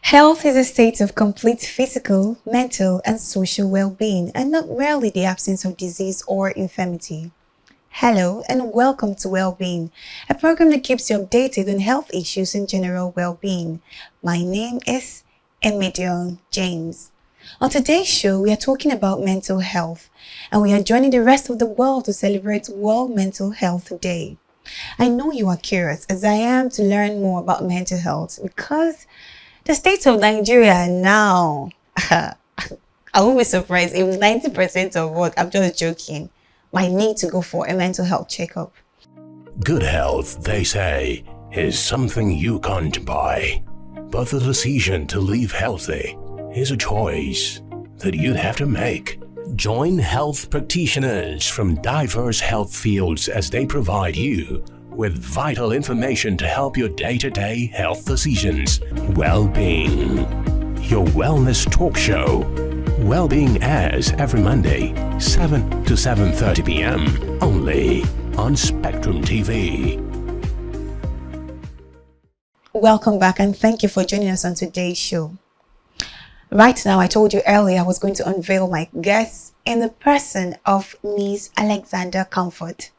Health is a state of complete physical, mental, and social well-being, and not merely the absence of disease or infirmity. Hello, and welcome to Wellbeing, a program that keeps you updated on health issues and general well-being. My name is Emedion James. On today's show, we are talking about mental health, and we are joining the rest of the world to celebrate World Mental Health Day. I know you are curious, as I am, to learn more about mental health because the state of Nigeria now, I won't be surprised if 90% of what, I'm just joking, might need to go for a mental health checkup. Good health, they say, is something you can't buy. But the decision to live healthy is a choice that you'd have to make. Join health practitioners from diverse health fields as they provide you with vital information to help your day-to-day health decisions. Wellbeing, your wellness talk show. Wellbeing airs every Monday, 7 to 7:30 p.m. only on Spectrum TV. Welcome back, and thank you for joining us on today's show. Right now, I told you earlier I was going to unveil my guest in the person of Miss Alexander Comfort.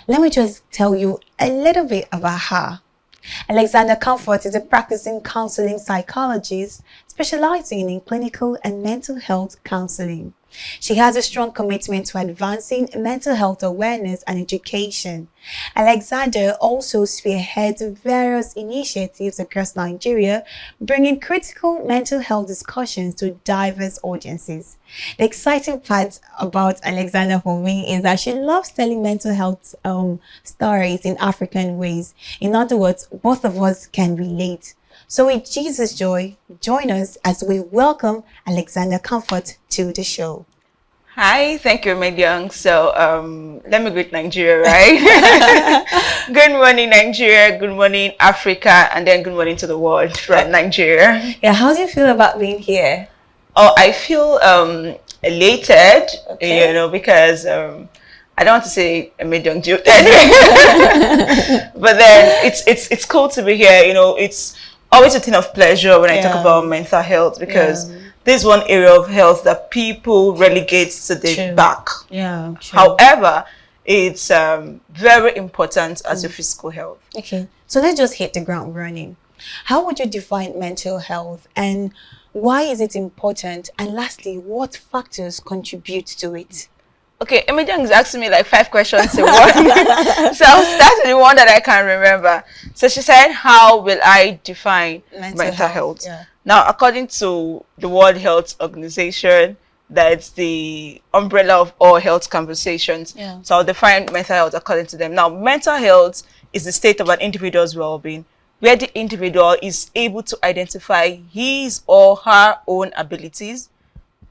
Let me just tell you a little bit about her. Alexander Comfort is a practicing counseling psychologist specializing in clinical and mental health counseling. She has a strong commitment to advancing mental health awareness and education. Alexander also spearheads various initiatives across Nigeria, bringing critical mental health discussions to diverse audiences. The exciting part about Alexander for me is that she loves telling mental health stories in African ways. In other words, both of us can relate. So with Jesus' joy, join us as we welcome Alexander Comfort to the show. Hi, thank you, Mediang. So let me greet Nigeria, right? Good morning, Nigeria. Good morning, Africa, and then good morning to the world from Nigeria. Yeah, how do you feel about being here? Oh, I feel elated, because I don't want to say a Mediang joke, but then it's cool to be here. It's always a thing of pleasure when I talk about mental health because this is one area of health that people relegate to the back. Yeah. However, it's very important as your physical health. Okay, so let's just hit the ground running. How would you define mental health, and why is it important? And lastly, what factors contribute to it? Okay, Emidian is asking me like 5 questions in one. So I'll start with the one that I can remember. So she said, how will I define mental health? Yeah. Now, according to the World Health Organization, that's the umbrella of all health conversations. Yeah. So I'll define mental health according to them. Now, mental health is the state of an individual's well-being, where the individual is able to identify his or her own abilities,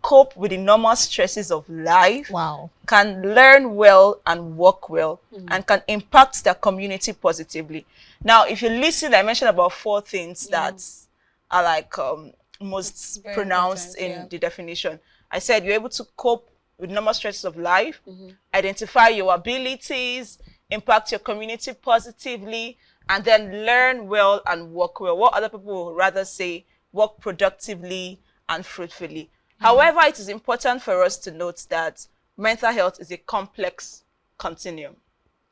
cope with the normal stresses of life, can learn well and work well, and can impact their community positively. Now, if you listen, I mentioned about 4 things that are like most pronounced in the definition. I said you're able to cope with normal stresses of life, identify your abilities, impact your community positively, and then learn well and work well. What other people would rather say, work productively and fruitfully. However, it is important for us to note that mental health is a complex continuum.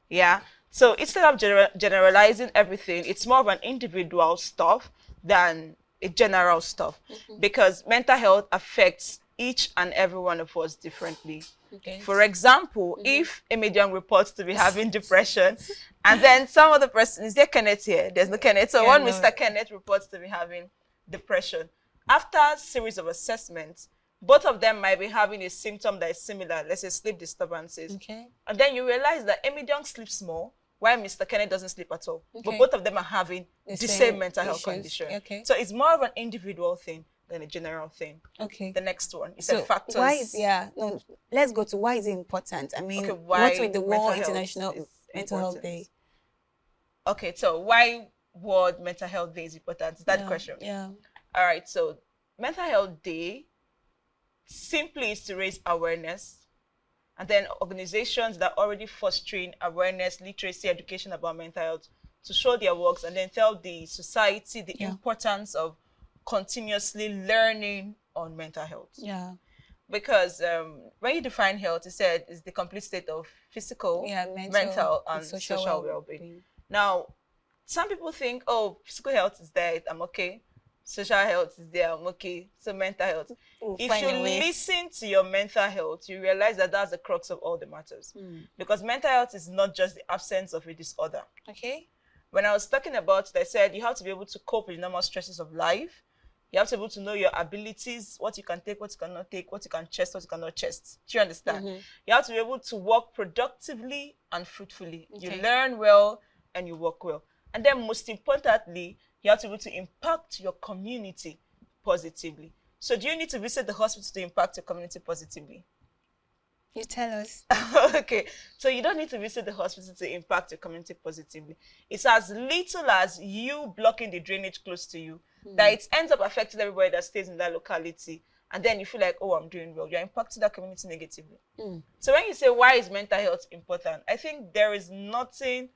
Yeah. So instead of generalizing everything, it's more of an individual stuff than a general stuff, because mental health affects each and every one of us differently. Okay. For example, if a medium reports to be having depression, and then some other person, is there Kenneth here? There's no Kenneth. So Mr. Kenneth reports to be having depression. After a series of assessments, both of them might be having a symptom that is similar, let's say sleep disturbances. Okay. And then you realize that Emedion sleeps more, while Mr. Kenneth doesn't sleep at all. Okay. But both of them are having the same mental health condition. Okay. So it's more of an individual thing than a general thing. Okay. The next one is the factors. Why is, let's go to why is it important? I mean, what's with the World International Mental Health Day? Okay, so why World Mental Health Day is important? Is that the question? Yeah. All right, so Mental Health Day simply is to raise awareness, and then organizations that are already fostering awareness, literacy, education about mental health to show their works, and then tell the society the importance of continuously learning on mental health. Yeah. Because when you define health, it said is the complete state of physical, Yeah, mental and social well-being. Now, some people think, oh, physical health is there, I'm okay. Social health is there, I'm okay. So mental health. If you listen to your mental health, you realize that that's the crux of all the matters. Because mental health is not just the absence of a disorder. Okay. When I was talking about it, I said you have to be able to cope with normal stresses of life. You have to be able to know your abilities, what you can take, what you cannot take, what you can chest, what you cannot chest. Do you understand? You have to be able to work productively and fruitfully. Okay. You learn well and you work well. And then most importantly, you have to be able to impact your community positively. So do you need to visit the hospital to impact your community positively? You tell us. Okay, so you don't need to visit the hospital to impact your community positively. It's as little as you blocking the drainage close to you that it ends up affecting everybody that stays in that locality. And then you feel like, oh, I'm doing well. You're impacting that community negatively. So when you say, why is mental health important? I think there is nothing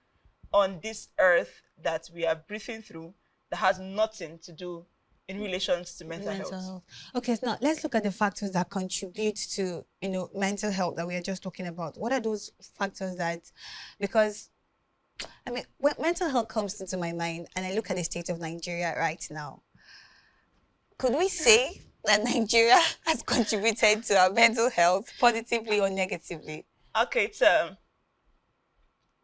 on this earth that we are breathing through that has nothing to do in relations to mental health. Okay, so now let's look at the factors that contribute to, mental health that we are just talking about. What are those factors that, because, I mean, when mental health comes into my mind and I look at the state of Nigeria right now, could we say that Nigeria has contributed to our mental health positively or negatively? Okay, so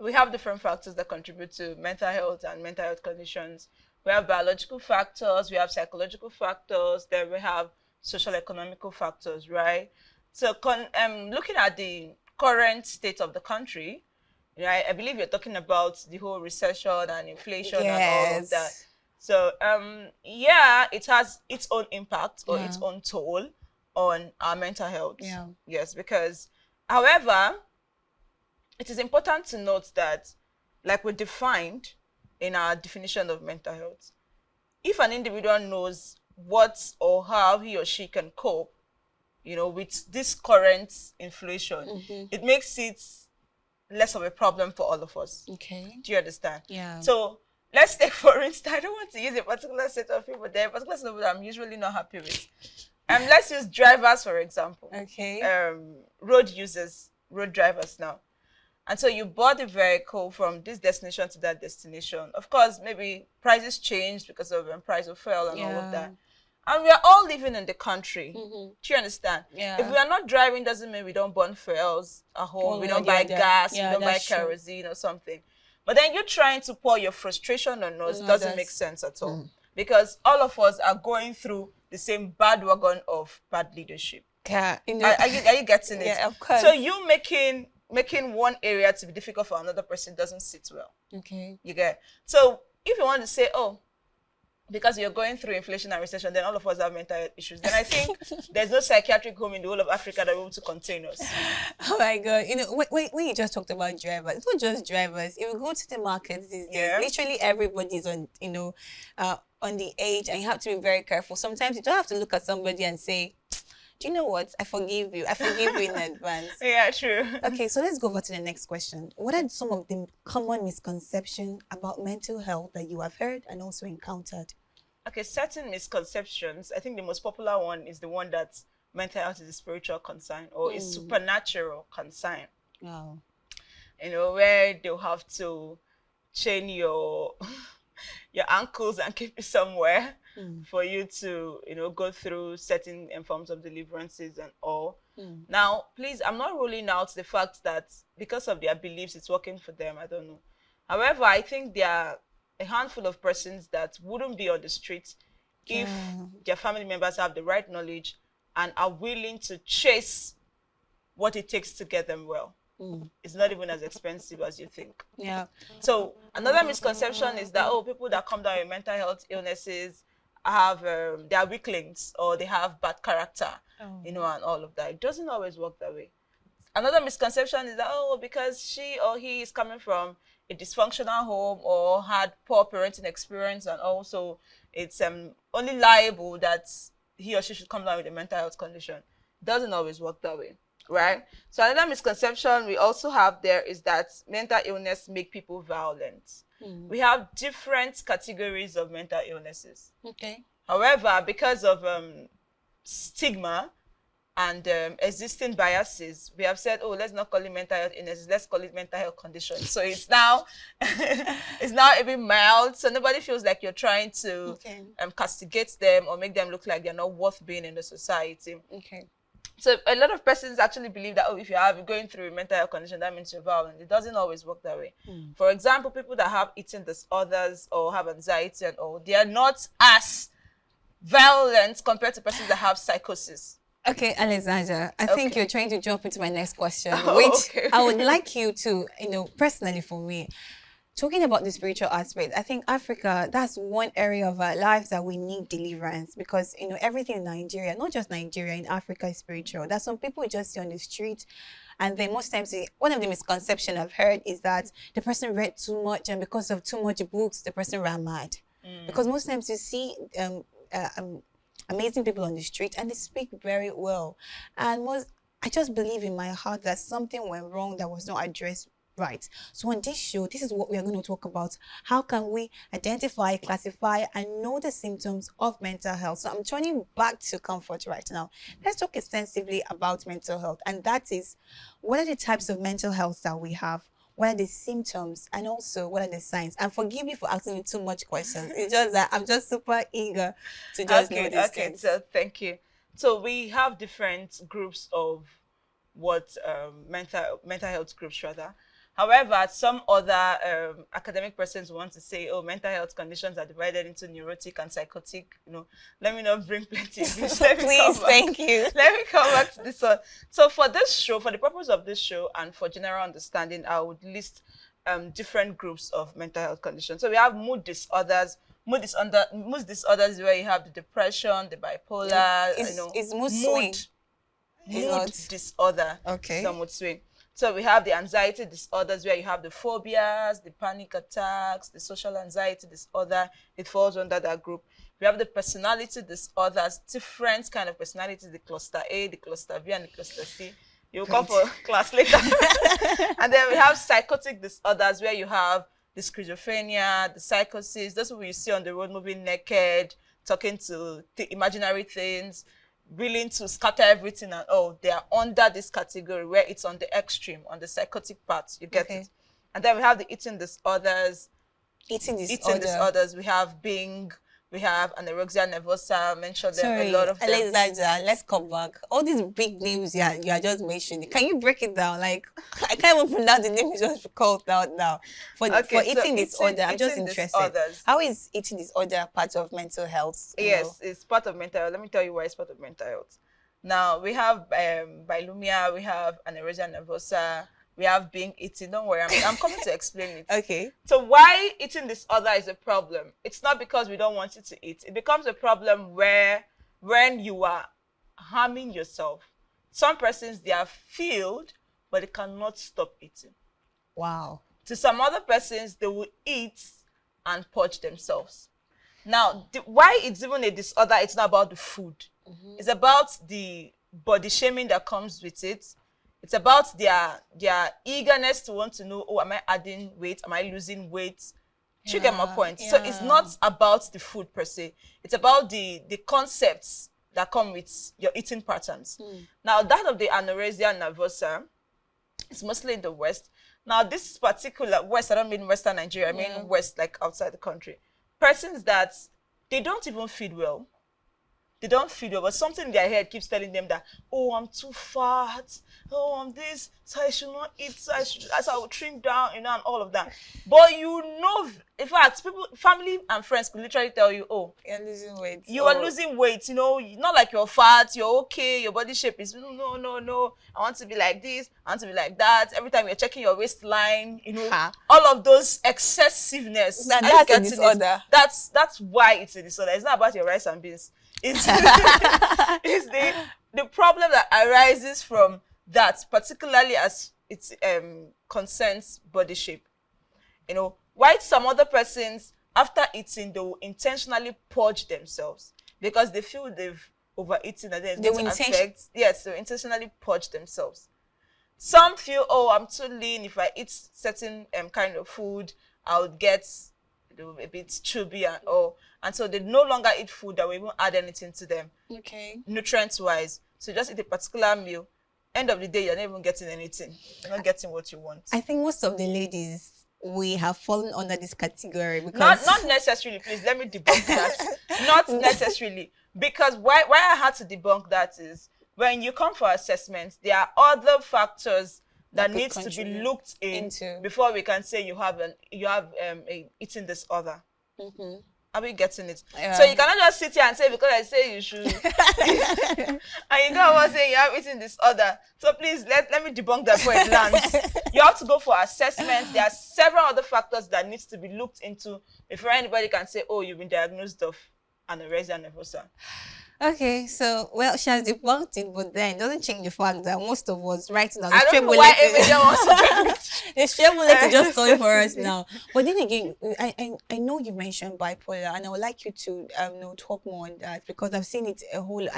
we have different factors that contribute to mental health and mental health conditions. We have biological factors, we have psychological factors, then we have social economical factors, right? So looking at the current state of the country, right, I believe you're talking about the whole recession and inflation and all of that. So yeah, it has its own impact or its own toll on our mental health. Yeah. Yes, because however, it is important to note that, like we defined in our definition of mental health, if an individual knows what or how he or she can cope, with this current inflation, it makes it less of a problem for all of us. Okay. Do you understand? Yeah. So let's take, for instance, I don't want to use a particular set of people. There are particular set of people that I'm usually not happy with. Let's use drivers, for example. Okay. Road users, road drivers now. And so you bought the vehicle from this destination to that destination. Of course, maybe prices changed because of price of fuel and all of that. And we are all living in the country. Do you understand? Yeah. If we are not driving, doesn't mean we don't burn fuels at home. We don't buy gas. We don't buy kerosene or something. But then you're trying to pour your frustration on us. Doesn't make sense at all. Because all of us are going through the same bad wagon of bad leadership. Yeah. Are you getting it? Yeah, of course. So you making one area to be difficult for another person doesn't sit well. Okay. You get? So if you want to say, oh, because you're going through inflation and recession, then all of us have mental health issues, then I think there's no psychiatric home in the whole of Africa that will be able to contain us. Oh my God. When you just talked about drivers, it's not just drivers. If you go to the market these days, literally everybody's on, on the edge, and you have to be very careful. Sometimes you don't have to look at somebody and say, do you know what? I forgive you. I forgive you in advance. Yeah, true. Okay, so let's go over to the next question. What are some of the common misconceptions about mental health that you have heard and also encountered? Okay, certain misconceptions. I think the most popular one is the one that mental health is a spiritual concern or a supernatural concern. Wow. Where they'll have to chain your ankles and keep you somewhere for you to, go through certain forms of deliverances and all. Now, please, I'm not ruling out the fact that because of their beliefs, it's working for them. I don't know. However, I think there are a handful of persons that wouldn't be on the streets if their family members have the right knowledge and are willing to chase what it takes to get them well. It's not even as expensive as you think. Yeah. So another misconception is that, people that come down with mental health illnesses have they are weaklings or they have bad character, and all of that. It doesn't always work that way. Another misconception is that, because she or he is coming from a dysfunctional home or had poor parenting experience, and also it's only liable that he or she should come down with a mental health condition. It doesn't always work that way. Right? So another misconception we also have there is that mental illness make people violent. We have different categories of mental illnesses. Okay. However, because of stigma and existing biases, we have said, oh, let's not call it mental health illness, let's call it mental health condition. So it's now it's now a bit mild, so nobody feels like you're trying to castigate them or make them look like they're not worth being in the society. Okay. So a lot of persons actually believe that, oh, if you're going through a mental health condition, that means you're violent. It doesn't always work that way. For example, people that have eating disorders or have anxiety and all, they are not as violent compared to persons that have psychosis. Okay, Alexandra, I think you're trying to jump into my next question, Oh, which okay. I would like you to, personally for me, talking about the spiritual aspect, I think Africa, that's one area of our lives that we need deliverance because, everything in Nigeria, not just Nigeria, in Africa is spiritual. There's some people you just see on the street, and then most times, one of the misconceptions I've heard is that the person read too much, and because of too much books, the person ran mad. Because most times you see amazing people on the street and they speak very well. And I just believe in my heart that something went wrong that was not addressed right. So on this show, this is what we are going to talk about. How can we identify, classify, and know the symptoms of mental health? So I'm turning back to Comfort right now. Let's talk extensively about mental health. And that is, what are the types of mental health that we have? What are the symptoms? And also, what are the signs? And forgive me for asking you too much questions. It's just that I'm just super eager to just know these things. So thank you. So we have different groups of what mental health groups rather. However, some other academic persons want to say, oh, mental health conditions are divided into neurotic and psychotic. Let me not bring plenty of this. Please, thank you. Let me come back to this one. So for this show, for the purpose of this show and for general understanding, I would list different groups of mental health conditions. So we have mood disorders. Mood disorders where you have the depression, the bipolar, it's mood swing. Mood disorder. Okay. So mood swing. So we have the anxiety disorders where you have the phobias, the panic attacks, the social anxiety disorder. It falls under that group. We have the personality disorders, different kind of personalities, the cluster A, the cluster B, and the cluster C. You'll come for class later. And then we have psychotic disorders where you have the schizophrenia, the psychosis, those people you see on the road moving naked, talking to imaginary things, willing to scatter everything, and they are under this category where it's on the extreme, on the psychotic part. You get it. And then we have the eating disorders. Eating disorders. We have Bing. We have anorexia nervosa. Mentioned them, a lot of them. Alexandra, let's come back. All these big names you are just mentioning. Can you break it down? Like, I can't even pronounce the name you just called out now. For eating disorder, I'm just interested. Disorders. How is eating disorder part of mental health? Yes, it's part of mental health. Let me tell you why it's part of mental health. Now, we have bulimia, we have anorexia nervosa, we have being eating. Don't worry, I'm coming to explain it. Okay. So why eating disorder is a problem? It's not because we don't want you to eat. It becomes a problem when you are harming yourself. Some persons, they are filled, but they cannot stop eating. Wow. To some other persons, they will eat and purge themselves. Now, why it's even a disorder, it's not about the food. It's about the body shaming that comes with it. It's about their eagerness to want to know, oh, am I adding weight? Am I losing weight? You get my point? So it's not about the food per se. It's about the concepts that come with your eating patterns. Now, that of the anorexia nervosa is mostly in the West. Now, this particular West, I don't mean Western Nigeria, I mean West, like outside the country. Persons that they don't even feed well. They don't feed well, but something in their head keeps telling them that, oh, I'm too fat, oh, I'm this, so I should not eat, so I will trim down, and all of that. But in fact, family and friends could literally tell you, oh, you're losing weight. You are losing weight, not like you're fat, you're okay, your body shape is, no, I want to be like this, I want to be like that. Every time you're checking your waistline, all of those excessiveness. That's a disorder. That's why it's a disorder. It's not about your rice and beans. It's the problem that arises from that, particularly as it concerns body shape. Why some other persons, after eating, they will intentionally purge themselves because they feel they've overeaten and then they intentionally purge themselves. Some feel, oh, I'm too lean. If I eat certain kind of food, I would get They were a bit chubby and all. And so they no longer eat food that will even add anything to them, Okay. nutrients-wise. So just eat a particular meal. End of the day, you're not even getting anything. You're not getting what you want. I think most of the ladies, we have fallen under this category Not because necessarily, please. Let me debunk that. Not necessarily. Because why I had to debunk that is when you come for assessment, there are other factors that could needs to be contribute looked into. before we can say you have a eating disorder. Are we getting it? Yeah. So you cannot just sit here and say because I say you should, and you go over saying you have eating disorder. So please let me debunk that before it lands. You have to go for assessment. There are several other factors that needs to be looked into before anybody can say, oh, you've been diagnosed of anorexia nervosa. Okay, so well, she has debunked it, but then it doesn't change the fact that most of us right now I don't know why everybody wants to the straight bullet is just coming for us now. But then again, I know you mentioned bipolar, and I would like you to talk more on that because I've seen it a whole.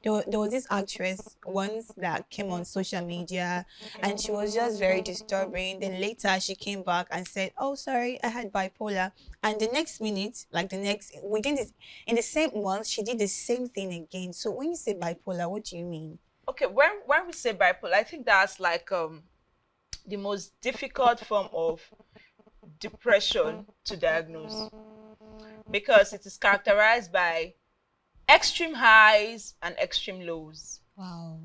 There was this actress once that came on social media, and she was just very disturbing. Then later she came back and said, "Oh, sorry, I had bipolar." And the next minute, like in the same month, she did the same thing again. So when you say bipolar, what do you mean? Okay, when we say bipolar, I think that's like the most difficult form of depression to diagnose because it is characterized by extreme highs and extreme lows. Wow.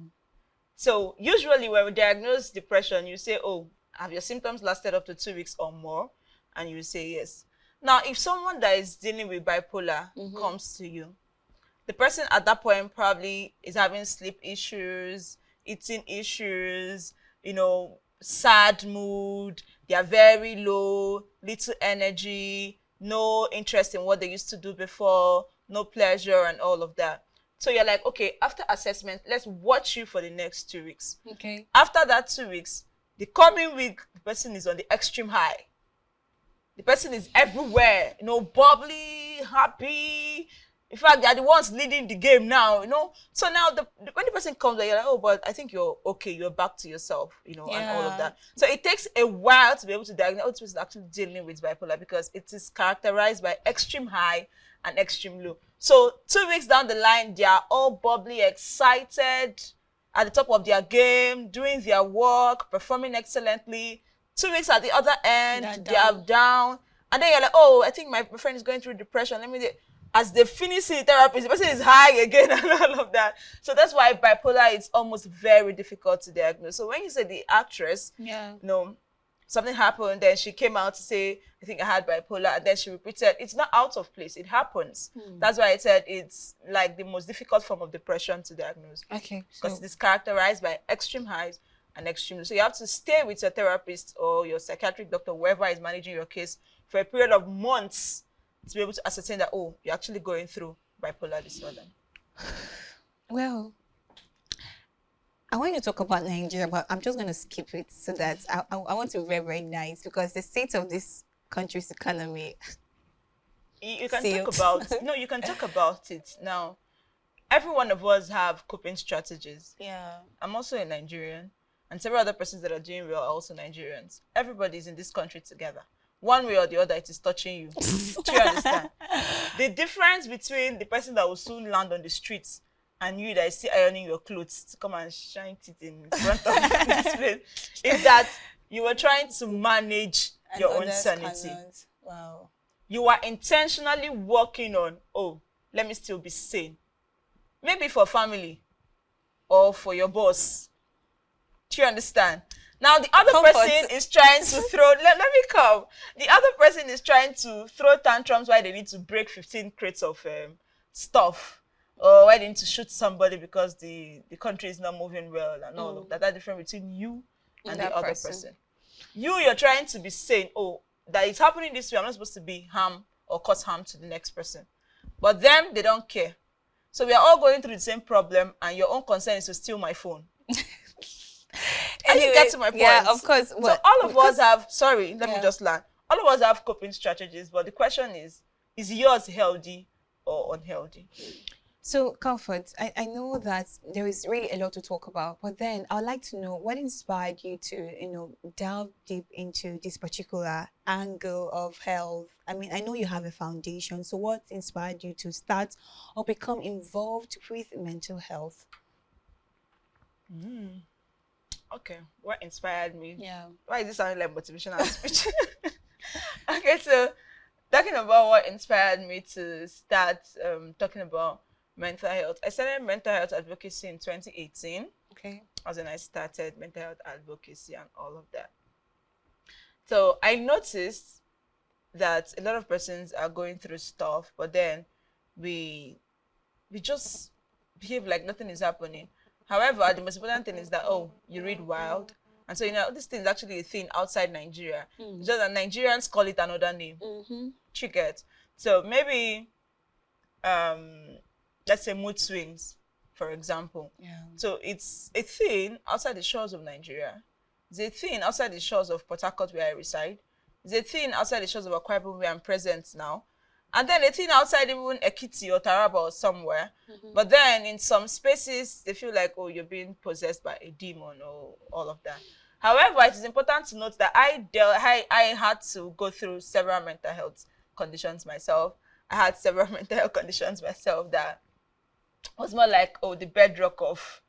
So usually when we diagnose depression, you say, oh, have your symptoms lasted up to 2 weeks or more? And you say yes. Now, if someone that is dealing with bipolar comes to you, the person at that point probably is having sleep issues, eating issues, sad mood, they are very low, little energy, no interest in what they used to do before, no pleasure and all of that. So you're like, okay, after assessment, let's watch you for the next 2 weeks. Okay. After that 2 weeks, the coming week, the person is on the extreme high. The person is everywhere, bubbly, happy. In fact, they are the ones leading the game now, So now when the person comes, you're like, oh, but I think you're okay. You're back to yourself, and all of that. So it takes a while to be able to diagnose this person actually dealing with bipolar because it is characterized by extreme high and extreme low. So 2 weeks down the line, they are all bubbly, excited, at the top of their game, doing their work, performing excellently. 2 weeks at the other end, they are down. And then you're like, oh, I think my friend is going through depression. As they finish the therapy, the person is high again and all of that. So that's why bipolar is almost very difficult to diagnose. So when you say the actress, something happened, then she came out to say, I think I had bipolar, and then she repeated, it's not out of place, it happens. That's why I said it's like the most difficult form of depression to diagnose. Okay. Because it's characterized by extreme highs and extreme lows. So you have to stay with your therapist or your psychiatric doctor, whoever is managing your case, for a period of months to be able to ascertain that, oh, you're actually going through bipolar disorder. Well, I want you to talk about Nigeria, but I'm just going to skip it so that I want to be very, very nice because the state of this country's economy. You can talk about, you can talk about it. Now, every one of us have coping strategies. Yeah. I'm also a Nigerian, and several other persons that are doing well are also Nigerians. Everybody's in this country together. One way or the other, it is touching you. Do you understand? The difference between the person that will soon land on the streets and you that is still ironing your clothes to come and shine it in front of the display is that you were trying to manage your own sanity. Wow. You are intentionally working on, oh, let me still be sane. Maybe for family or for your boss. Do you understand? Now, the other person is trying to throw, let me come. The other person is trying to throw tantrums why they need to break 15 crates of stuff. Or why they need to shoot somebody because the country is not moving well and all of that. That's different between you and the other person. You're trying to be saying, oh, that it's happening this way. I'm not supposed to be harm or cause harm to the next person. But them, they don't care. So we are all going through the same problem and your own concern is to steal my phone. Anyway, you get to my point. Yeah, of course. So all of us have, let me just learn. All of us have coping strategies, but the question is yours healthy or unhealthy? So, Comfort, I know that there is really a lot to talk about, but then I'd like to know what inspired you to, delve deep into this particular angle of health. I mean, I know you have a foundation, so what inspired you to start or become involved with mental health? Okay, what inspired me? Yeah. Why is this sounding like motivational speech? Okay, so talking about what inspired me to start talking about mental health. I started mental health advocacy in 2018, Okay. as when I started mental health advocacy and all of that. So I noticed that a lot of persons are going through stuff, but then we we just behave like nothing is happening. However, the most important thing is that, oh, you read wild. And so, this thing is actually a thing outside Nigeria. It's just that Nigerians call it another name. You get. So maybe, let's say mood swings, for example. Yeah. So it's a thing outside the shores of Nigeria. It's a thing outside the shores of Port Harcourt, where I reside. It's a thing outside the shores of Akwa Ibom, where I'm present now. And then a thing outside even Ekiti or Taraba or somewhere. But then in some spaces, they feel like, oh, you're being possessed by a demon or all of that. However, it is important to note that I had to go through several mental health conditions myself. I had several mental health conditions myself that was more like, oh, the bedrock of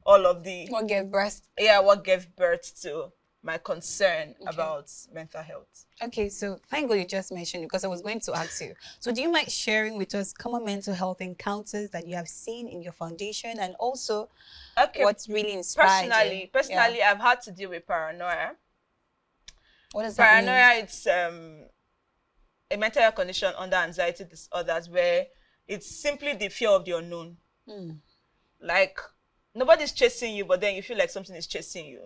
all of the, What gave birth? what gave birth to my concern about mental health. Okay, so thank God you just mentioned it because I was going to ask you. So do you mind sharing with us common mental health encounters that you have seen in your foundation and also Okay. what's really inspired you? Personally, Yeah. I've had to deal with paranoia. What does that mean? Paranoia, it's a mental health condition under anxiety disorders where it's simply the fear of the unknown. Like, nobody's chasing you, but then you feel like something is chasing you.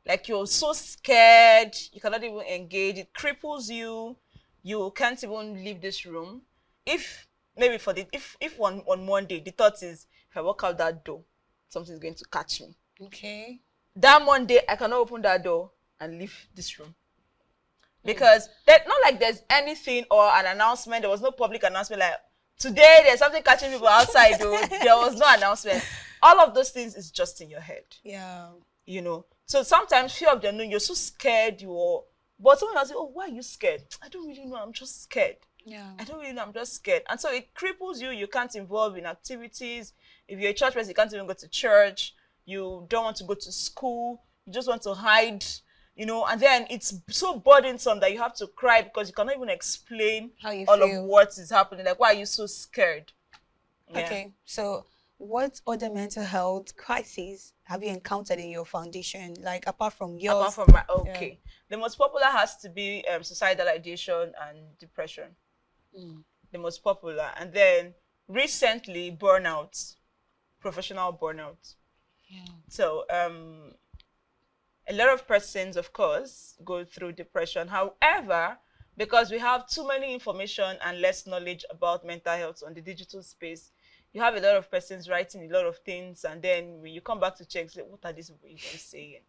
Like, you're so scared, you cannot even engage. It cripples you. You can't even leave this room. If maybe if on Monday the thought is, if I walk out that door, something's going to catch me. Okay. That Monday I cannot open that door and leave this room. Because there's not like there's anything or an announcement. There was no public announcement like, today there's something catching people outside, though. There was no announcement. All of those things is just in your head. Yeah. So sometimes fear of the unknown, you're so scared, but someone will say, oh, why are you scared? I don't really know, I'm just scared. Yeah. I don't really know, I'm just scared. And so it cripples you. You can't involve in activities. If you're a church person, you can't even go to church. You don't want to go to school. You just want to hide, and then it's so burdensome that you have to cry because you cannot even explain How you all feel. of what is happening. Like, why are you so scared? Yeah. Okay. So what other mental health crises have you encountered in your foundation? Like apart from yours? Apart from the most popular has to be suicidal ideation and depression. The most popular. And then recently, burnout, professional burnout. So a lot of persons, of course, go through depression. However, because we have too many information and less knowledge about mental health on the digital space, you have a lot of persons writing a lot of things, and then when you come back to check, say, what are these people even saying?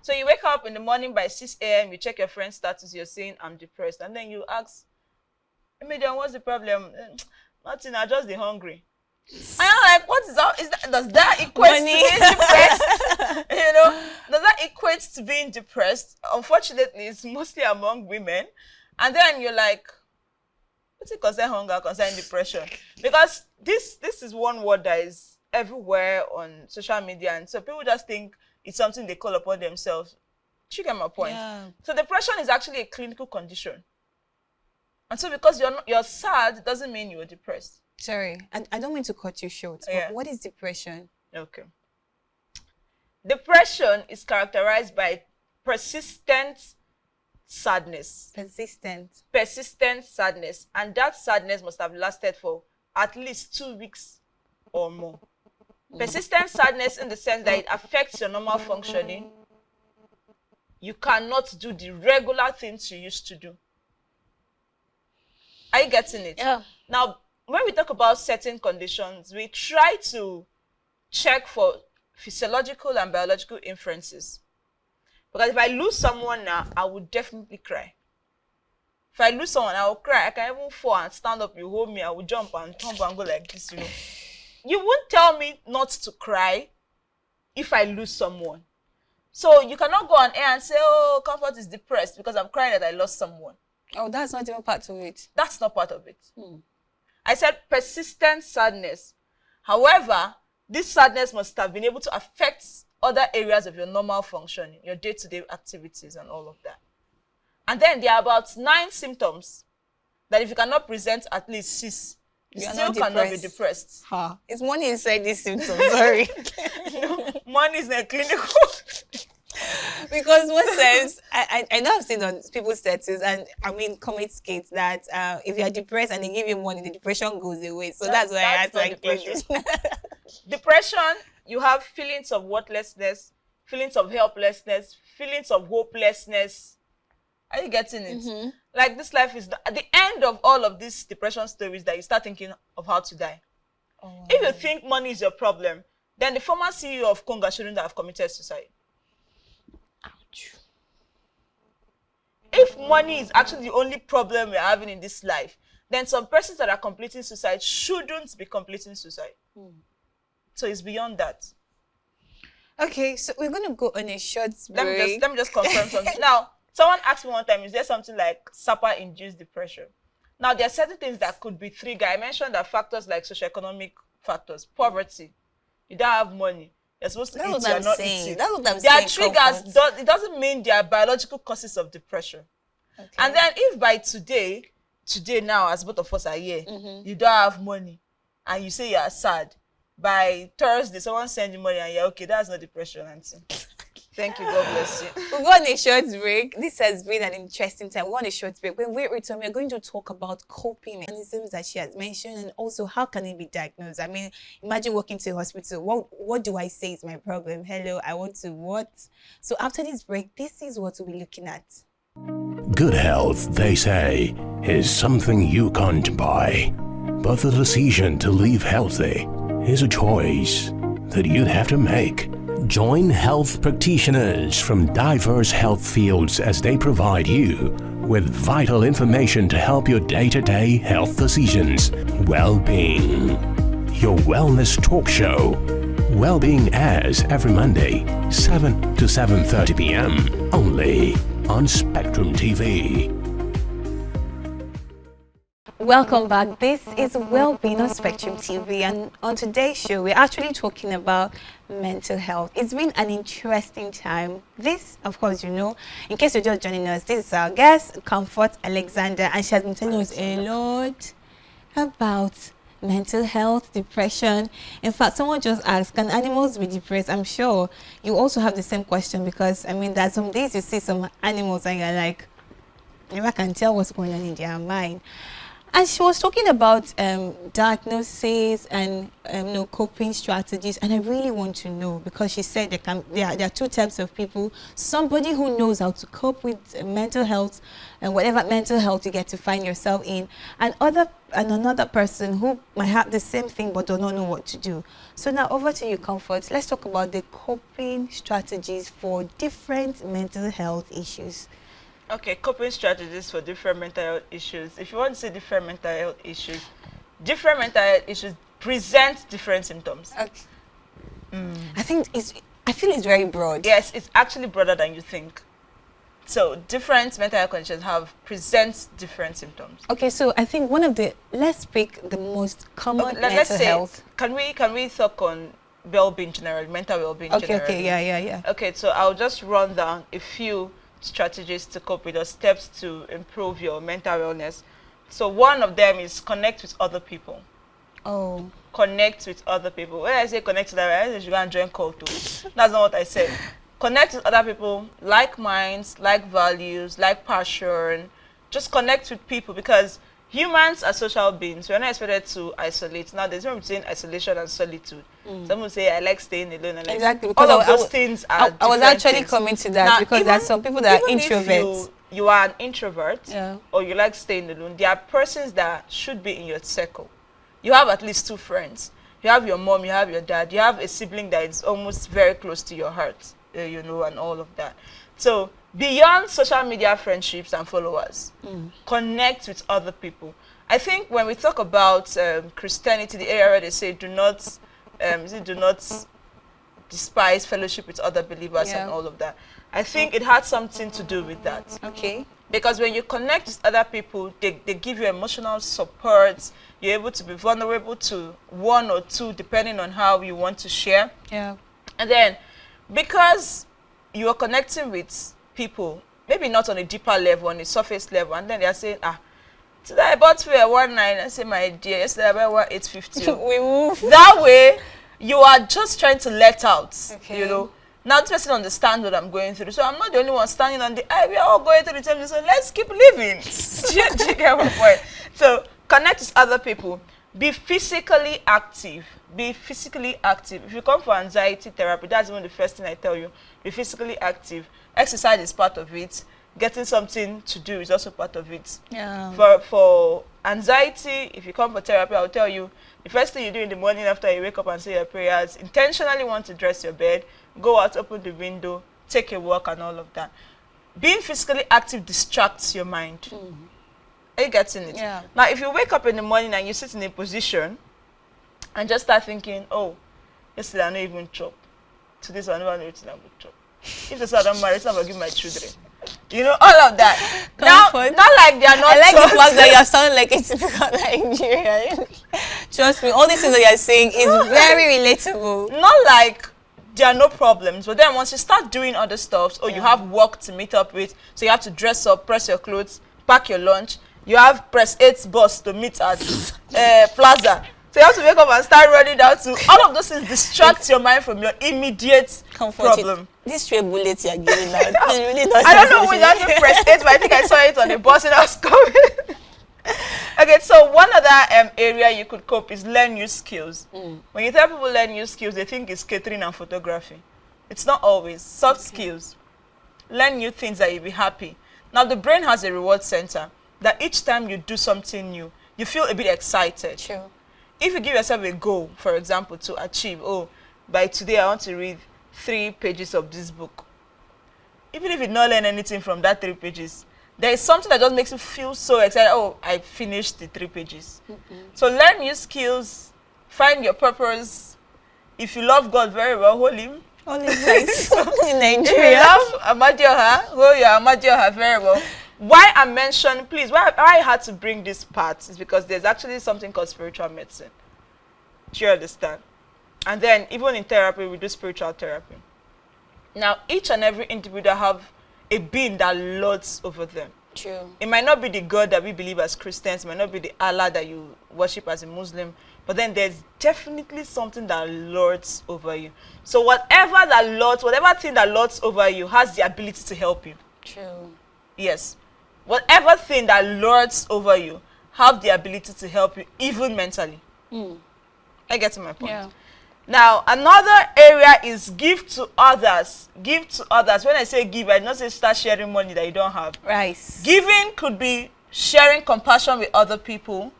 So you wake up in the morning by 6 a.m., you check your friend's status, you're saying, I'm depressed. And then you ask, Median, what's the problem? Nothing, I'm just hungry. And I'm like, what is that? Does that equate to being depressed? Does that equate to being depressed? Unfortunately, it's mostly among women. And then you're like, what's it concern hunger, concern depression? Because this is one word that is everywhere on social media, and so people just think it's something they call upon themselves. You get my point? Yeah. So depression is actually a clinical condition. And so because you're sad doesn't mean you're depressed. Sorry, I don't mean to cut you short. Yeah. But what is depression? Okay. Depression is characterized by persistent sadness. Persistent sadness. And that sadness must have lasted for at least 2 weeks or more. Persistent sadness in the sense that it affects your normal functioning. You cannot do the regular things you used to do. Are you getting it? Yeah. Now, when we talk about certain conditions, we try to check for physiological and biological inferences. Because if I lose someone now, I would definitely cry. If I lose someone, I will cry. I can even fall and stand up, you hold me, I will jump and thump and go like this, you won't tell me not to cry if I lose someone. So you cannot go on air and say, oh, Comfort is depressed because I'm crying that I lost someone. Oh, that's not even part of it. That's not part of it. I said persistent sadness. However, this sadness must have been able to affect other areas of your normal functioning, your day-to-day activities and all of that. And then there are about 9 symptoms that if you cannot present at least 6, you still cannot be depressed. It's money inside these symptoms, sorry. Money is not clinical. Because what says, I know I've seen on people's status, and I mean, comment skates that if you're depressed and they give you money, the depression goes away. So that's why I had to include it. Depression, you have feelings of worthlessness, feelings of helplessness, feelings of hopelessness. Are you getting it? Like this life is at the end of all of these depression stories that you start thinking of how to die. If you think money is your problem, then the former CEO of Konga shouldn't have committed suicide. Ouch. If money is actually the only problem we're having in this life, then some persons that are completing suicide shouldn't be completing suicide. So it's beyond that. Okay, so we're going to go on a short break. Let me just confirm something. Now, someone asked me one time, is there something like SAPA-induced depression? Now, there are certain things that could be triggered. I mentioned that factors like socioeconomic factors, poverty, you don't have money, you're supposed to eat, you're not eating. That's what I'm saying. There are triggers. It doesn't mean there are biological causes of depression. Okay. And then if by today now, as both of us are here, you don't have money and you say you are sad, by Thursday, someone send you money and you're okay, that's not depression, auntie. Thank you. God bless you. We'll go on a short break. This has been an interesting time. We'll go on a short break. When we return, we're going to talk about coping mechanisms that she has mentioned, and also how can it be diagnosed. I mean, imagine walking to a hospital. What do I say is my problem? Hello, I want to what? So after this break, this is what we'll be looking at. Good health, they say, is something you can't buy. But the decision to live healthy is a choice that you'd have to make. Join health practitioners from diverse health fields as they provide you with vital information to help your day-to-day health decisions. Well-being. Your wellness talk show. Well-being airs every Monday, 7 to 7:30 p.m. only on Spectrum TV. Welcome back. This is Wellbeing on Spectrum TV, and on today's show we're actually talking about mental health. It's been an interesting time. This, of course, you know, in case you're just joining us, this is our guest, Comfort Alexander, and she has been telling us a lot about mental health, depression. In fact, someone just asked, can animals be depressed? I'm sure you also have the same question, because I mean, there's some days you see some animals and you're like, never can tell what's going on in their mind. And she was talking about diagnosis and coping strategies, and I really want to know, because she said there are 2 types of people: somebody who knows how to cope with mental health and whatever mental health you get to find yourself in, and another person who might have the same thing but do not know what to do. So now over to you, Comfort. Let's talk about the coping strategies for different mental health issues. Okay, coping strategies for different mental health issues. If you want to say different mental health issues present different symptoms. Okay. I feel it's very broad. Yes, it's actually broader than you think. So different mental health conditions present different symptoms. Okay, so I think let's pick the most common mental health. Can we talk on well-being generally, mental well-being generally? Okay, yeah. Okay, so I'll just run down a few strategies to cope with, or steps to improve your mental wellness. So one of them is connect with other people. Oh. Connect with other people. When I say connect with them, I say you go and join call too. That's not what I said. Connect with other people, like minds, like values, like passion. Just connect with people, because humans are social beings. We're not expected to isolate. Now, there's no between isolation and solitude. Some will say, I like staying alone. Exactly. All of those things are I was actually things. Coming to that, now, because there are some people that are introverts. You are an introvert, yeah, or you like staying alone, there are persons that should be in your circle. You have at least 2 friends. You have your mom, you have your dad, you have a sibling that is almost very close to your heart, and all of that. So beyond social media friendships and followers, connect with other people. I think when we talk about Christianity, the area where they say do not despise fellowship with other believers and all of that, I think it had something to do with that. Okay. Because when you connect with other people, they give you emotional support. You're able to be vulnerable to one or two, depending on how you want to share. Yeah. And then, because you are connecting with people, maybe not on a deeper level, on a surface level, and then they are saying, today I bought for a 1.9. I say, my dear, yesterday I bought 8.50. We move. That way, you are just trying to let out, Okay. you know. Now this person understands what I'm going through. So I'm not the only one standing on the eye. We are all going through the same thing. So let's keep living. Do you get my point? So connect with other people. Be physically active. Be physically active. If you come for anxiety therapy, that's even the first thing I tell you. Be physically active. Exercise is part of it. Getting something to do is also part of it. Yeah. For anxiety, if you come for therapy, I'll tell you, the first thing you do in the morning after you wake up and say your prayers, intentionally want to dress your bed, go out, open the window, take a walk and all of that. Being physically active distracts your mind. Are you getting it? Yeah. Now, if you wake up in the morning and you sit in a position and just start thinking, oh, yesterday I don't even chop. Today's I never know it's not good chop. If they say I don't marry, it's not going to give my children. You know, all of that. Now, Comfort. not like they are not I like taught. the fact that you're sounding like a typical Nigerian. Trust me, all these things that you're saying is very relatable. Not like there are no problems, but then once you start doing other stuff, you have work to meet up with, so you have to dress up, press your clothes, pack your lunch, you have press 8 bus to meet at Plaza. So you have to wake up and start running down to all of those things distract your mind from your immediate problem. This stray bullet you're giving out, it really does. I don't know which one to press 8, but I think I saw it on the bus and I was coming. Okay, so one other area you could cope is learn new skills. When you tell people learn new skills, they think it's catering and photography. It's not always. Soft skills. Learn new things that you'll be happy. Now, the brain has a reward center that each time you do something new, you feel a bit excited. True. If you give yourself a goal, for example, to achieve, by today I want to read 3 pages of this book. Even if you don't learn anything from that 3 pages, there is something that just makes you feel so excited. Oh, I finished the 3 pages. So learn new skills, find your purpose. If you love God very well, hold him. Only place in If you Nigeria. love Amadioha, hold your Amadioha very well. Why I mentioned, please, why I had to bring this part is because there's actually something called spiritual medicine. Do you understand? And then even in therapy, we do spiritual therapy. Now, each and every individual have a being that lords over them. True. It might not be the God that we believe as Christians, it might not be the Allah that you worship as a Muslim, but then there's definitely something that lords over you. So whatever thing that lords over you has the ability to help you. True. Yes. Whatever thing that lords over you have the ability to help you, even mentally. I get to my point. Yeah. Now, another area is give to others. Give to others. When I say give, I don't say start sharing money that you don't have. Right. Giving could be sharing compassion with other people,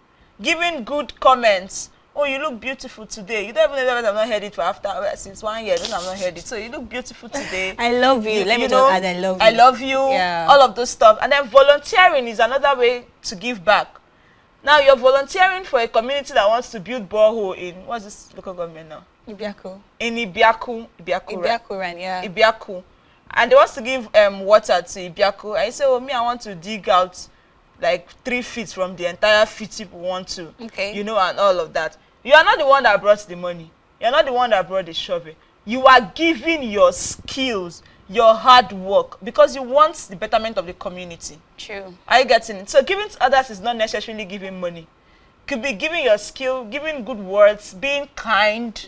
giving good comments. Oh, you look beautiful today. You don't even know that I've not heard it for since 1 year. Then I've not heard it. So you look beautiful today. I love you. Let me know, just add I love you. I love you. Yeah. All of those stuff. And then volunteering is another way to give back. Now you're volunteering for a community that wants to build borehole in, what's this local government now? Ibiako. In Ibiaku, right? Ibiako, right? Yeah. Ibiaku. And they want to give water to Ibiaku. I say, oh, me, I want to dig out like 3 feet from the entire feet people want to. Okay. You know, and all of that. You are not the one that brought the money. You're not the one that brought the shovel. You are giving your skills, your hard work, because you want the betterment of the community. True. Are you getting it? So giving to others is not necessarily giving money. Could be giving your skill, giving good words, being kind,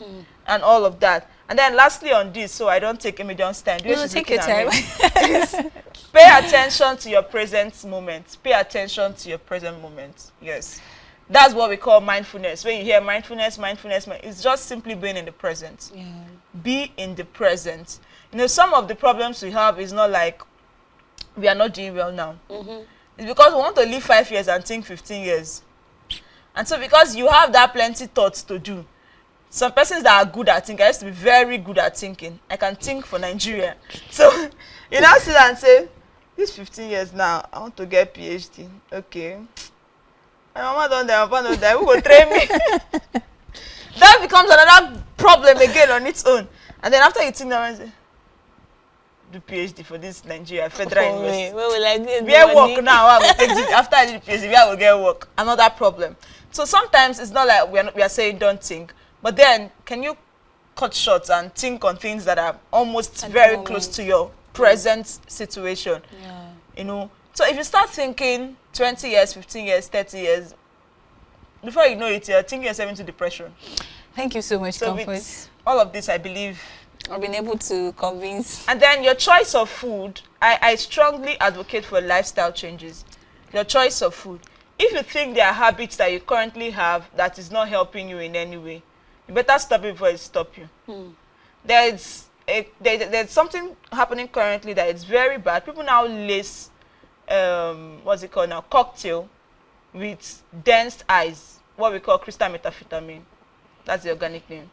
and all of that. And then lastly on this, so I don't take immediate time. No, take your time. Pay attention to your present moment. Pay attention to your present moment. Yes. That's what we call mindfulness. When you hear mindfulness, it's just simply being in the present. Yeah. Be in the present. You know, some of the problems we have is not like we are not doing well now. It's because we want to live 5 years and think 15 years. And so because you have that plenty thoughts to do, some persons that are good at thinking, I used to be very good at thinking. I can think for Nigeria. So you now sit and say, this 15 years now, I want to get PhD. Okay. My mama don't die, my papa don't die. Who will train me? That becomes another problem again on its own. And then after you think that, I say, do PhD for this Nigeria Federal University. Where will I get Where money? work now? I will take it after I do PhD. Where I will get work? Another problem. So sometimes it's not like we are saying don't think, but then can you cut short and think on things that are almost At the very moment. close to your present situation? Yeah. You know. So if you start thinking 20 years, 15 years, 30 years, before you know it, you're thinking yourself into depression. Thank you so much, So Comfort. with all of this, I believe. I've been able to convince. And then your choice of food, I strongly advocate for lifestyle changes. Your choice of food. If you think there are habits that you currently have that is not helping you in any way, you better stop it before it stop you. There's something happening currently that is very bad. People now lace, what's it called now, cocktail with dense ice, what we call crystal methamphetamine. That's the organic name.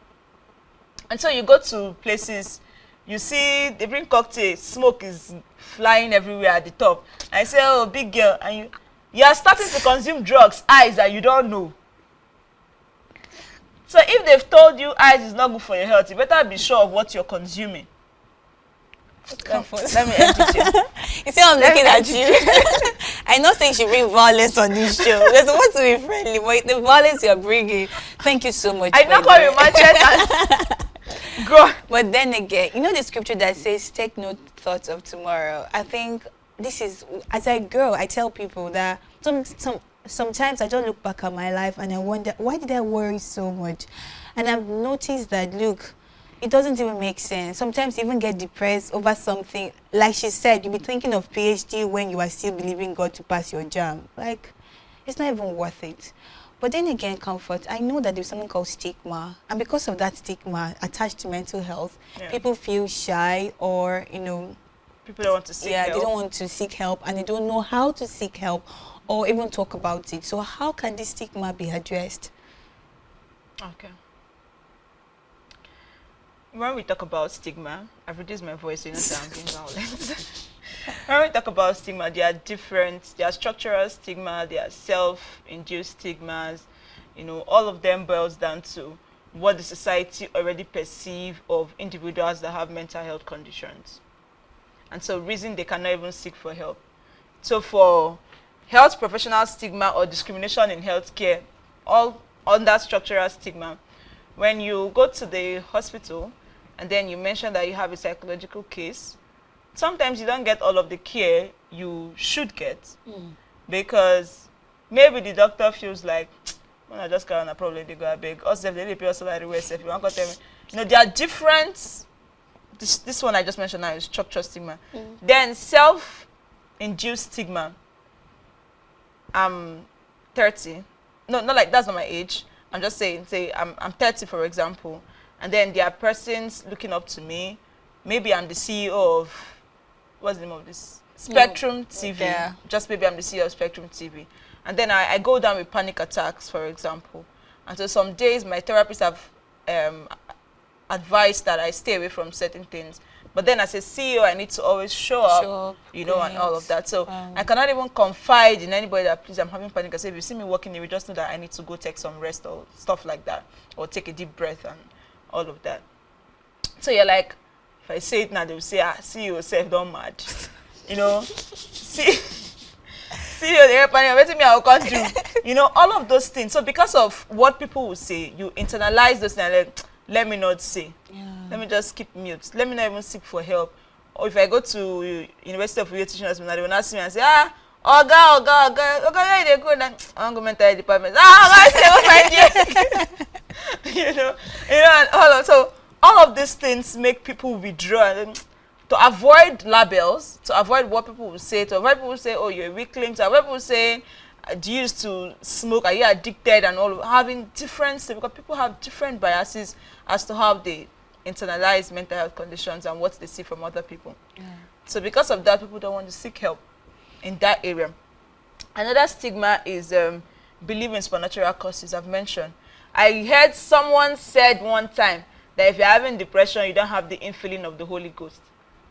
And so you go to places, you see they bring cocktail, smoke is flying everywhere at the top. And I say, oh, big girl, and you are starting to consume drugs, ice that you don't know. So if they've told you ice is not good for your health, you better be sure of what you're consuming. Comfort. Let me end it here. You see, I'm looking at you. I know saying you should bring violence on this show. We're supposed to be friendly, but the violence you're bringing. Thank you so much. I know by how the you way. match it. Go. But then again, you know the scripture that says, take no thoughts of tomorrow. I think this is, as I grow, I tell people that sometimes I don't look back at my life and I wonder, why did I worry so much? And I've noticed that, look, it doesn't even make sense. Sometimes you even get depressed over something. Like she said, you'll be thinking of PhD when you are still believing God to pass your jam. Like, it's not even worth it. But then again, Comfort, I know that there's something called stigma. And because of that stigma attached to mental health, people feel shy or, you know, People don't want to seek help. they don't want to seek help and they don't know how to seek help or even talk about it. So how can this stigma be addressed? Okay. When we talk about stigma, I've reduced my voice, so you know that I'm being violent. When we talk about stigma, there are different, there are structural stigma, there are self-induced stigmas, you know, all of them boils down to what the society already perceive of individuals that have mental health conditions. And so reason they cannot even seek for help. So for health professional stigma or discrimination in healthcare, all under structural stigma, when you go to the hospital and then you mention that you have a psychological case, sometimes you don't get all of the care you should get because maybe the doctor feels like, when I just got on a problem, they go beg us, they pay us salary, if you want to tell me, you know, there are different. This one I just mentioned now is structural stigma. Then self-induced stigma. I'm 30. No, not like that's not my age. I'm just saying, say I'm 30, for example, and then there are persons looking up to me. Maybe I'm the CEO of, what's the name of this? Spectrum TV. Yeah. Just maybe I'm the CEO of Spectrum TV. And then I go down with panic attacks, for example. And so some days my therapists have advice that I stay away from certain things. But then as a CEO, I need to always show up, you know, and all of that. So I cannot even confide in anybody that, please, I'm having panic. I say, if you see me walking, you will just know that I need to go take some rest or stuff like that, or take a deep breath and all of that. So you're like, if I say it now, they will say, see yourself, don't mad. You know, see you, they're panic, waiting me, I'll come through. You know, all of those things. So because of what people will say, you internalize those things, like, let me not say. Let me just keep mute. Let me not even seek for help. Or if I go to University of Uyo Teaching Hospital, they will not see me and say, Oga, where they go? I'm going to mental health department. I say, you know, and all of these things make people withdraw. And to avoid labels, to avoid what people will say, to avoid people say, oh, you're a weakling, to avoid people saying, do you used to smoke, are you addicted, and all of having different, because people have different biases as to how they internalize mental health conditions and what they see from other people. So because of that, people don't want to seek help in that area. Another stigma is belief in supernatural causes. I've mentioned. I heard someone said one time that if you're having depression, you don't have the infilling of the Holy Ghost.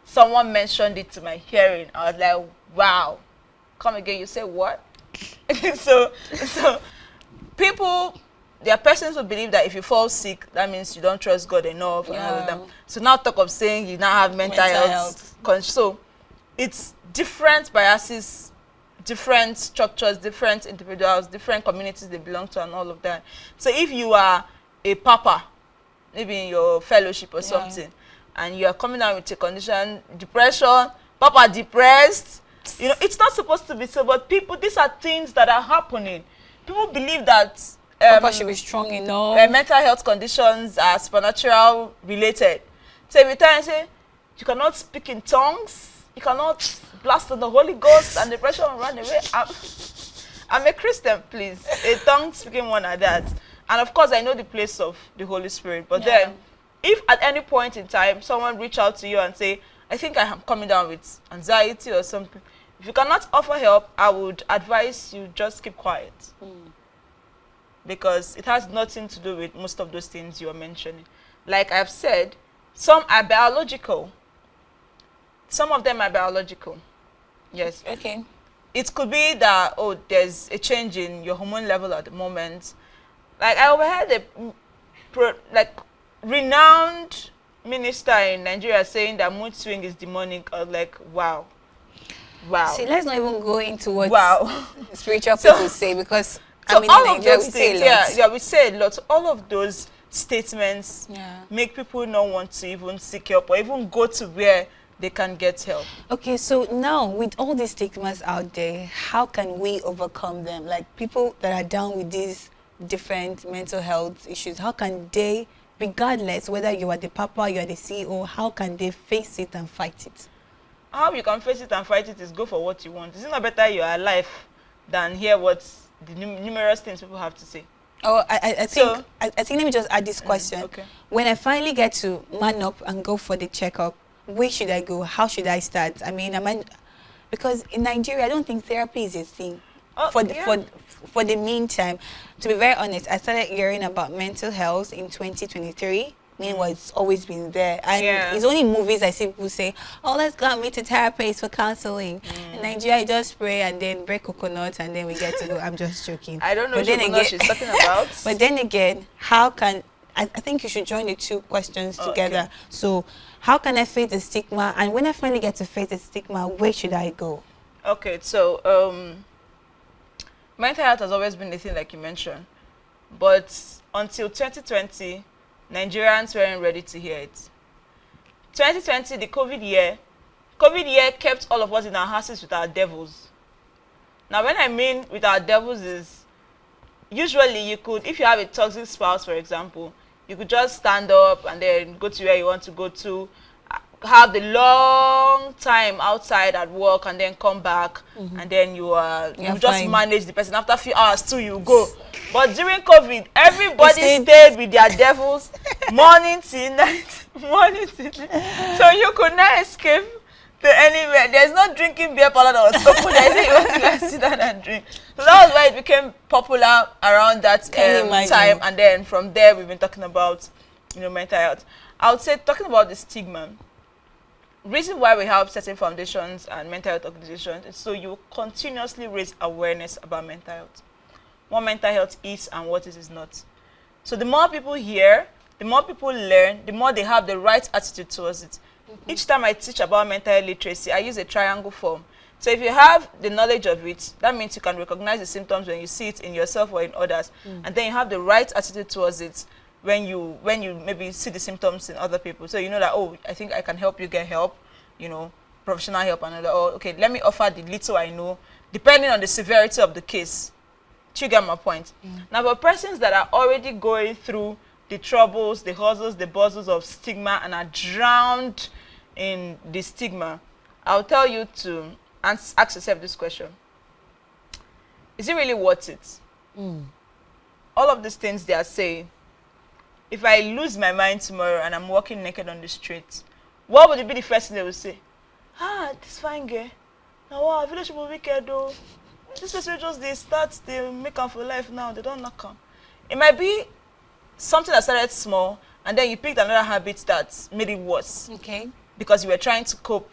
someone mentioned it to my hearing. I was like, wow. Come again, you say what? so people, there are persons who believe that if you fall sick, that means you don't trust God enough and all of them. So now talk of saying you now have mental health. So it's different biases, different structures, different individuals, different communities they belong to and all of that. So if you are a papa, maybe in your fellowship or something, and you are coming down with a condition, depression, papa depressed, you know, it's not supposed to be so, but people, these are things that are happening. People believe that papa should be strong enough. Mental health conditions are supernatural related. So every time I say, you cannot speak in tongues, you cannot blast on the Holy Ghost and depression will run away. I'm a Christian, please. A tongue-speaking one at that. And of course, I know the place of the Holy Spirit. But then, if at any point in time, someone reach out to you and say, I think I am coming down with anxiety or something, if you cannot offer help, I would advise you just keep quiet. Because it has nothing to do with most of those things you are mentioning. Like I've said, some are biological. Some of them are biological. Yes. Okay. It could be that, oh, there's a change in your hormone level at the moment. Like I overheard a renowned minister in Nigeria saying that mood swing is demonic. I was like, wow. Wow. See, let's not even go into what spiritual So- people say, because So I mean, all in of Nigeria, those we say things, a lot. yeah, we say a lot. All of those statements Yeah. make people not want to even seek help or even go to where they can get help. Okay, so now with all these stigmas out there, how can we overcome them? Like people that are down with these different mental health issues, how can they, regardless whether you are the papa, you are the CEO, how can they face it and fight it? How you can face it and fight it is go for what you want. Is it not better you are alive than hear what the numerous things people have to say? Oh, I think So- I think let me just add this question. okay. When I finally get to man up and go for the checkup, where should I go? How should I start? I mean, because in Nigeria, I don't think therapy is a thing. Oh, For the yeah. for the meantime, to be very honest, I started hearing about mental health in 2023. Meanwhile, it's always been there, and Yeah. it's only in movies I see people say, "Oh, let's go and meet a therapist for counseling." In Nigeria, you just pray and then break coconut, and then we get to go. I'm just joking. I don't know But then what again- she's talking about. But then again, how can I think you should join the two questions Oh, together. okay. So, how can I face the stigma? And when I finally get to face the stigma, where should I go? Okay, so mental health has always been a thing like you mentioned. But until 2020, Nigerians weren't ready to hear it. 2020, the COVID year kept all of us in our houses with our devils. Now, when I mean with our devils is, usually you could, if you have a toxic spouse, for example, you could just stand up and then go to where you want to go to, have the long time outside at work and then come back, and then you You're just fine. manage the person. After a few hours too, you go. But during COVID, everybody stayed. stayed with their devils morning till night, morning till night. So you could not escape to anywhere. There's no drinking beer parlor that was open. I say you want to go and sit down and drink. So that was why it became popular around that Can you imagine? time. And then from there, we've been talking about, mental health. I would say talking about the stigma. Reason why we have certain foundations and mental health organizations is so you continuously raise awareness about mental health. What mental health is and what it is not. So the more people hear, the more people learn, the more they have the right attitude towards it. Each time I teach about mental health literacy, I use a triangle form. So if you have the knowledge of it, that means you can recognize the symptoms when you see it in yourself or in others. And then you have the right attitude towards it when you maybe see the symptoms in other people. So you know that, oh, I think I can help you get help, professional help and all that. Oh, okay, let me offer the little I know, depending on the severity of the case. Do you get my point? Now, for persons that are already going through the troubles, the hustles, the buzzles of stigma and are drowned in the stigma, I'll tell you to ask yourself this question. Is it really worth it? All of these things they are saying, if I lose my mind tomorrow and I'm walking naked on the street, what would it be the first thing they will say? This fine girl. Now, wow, village people wicked though. This person just they start, they make am for life now, they don't knock am. It might be something that started small and then you picked another habit that made it worse. Okay. because you were trying to cope,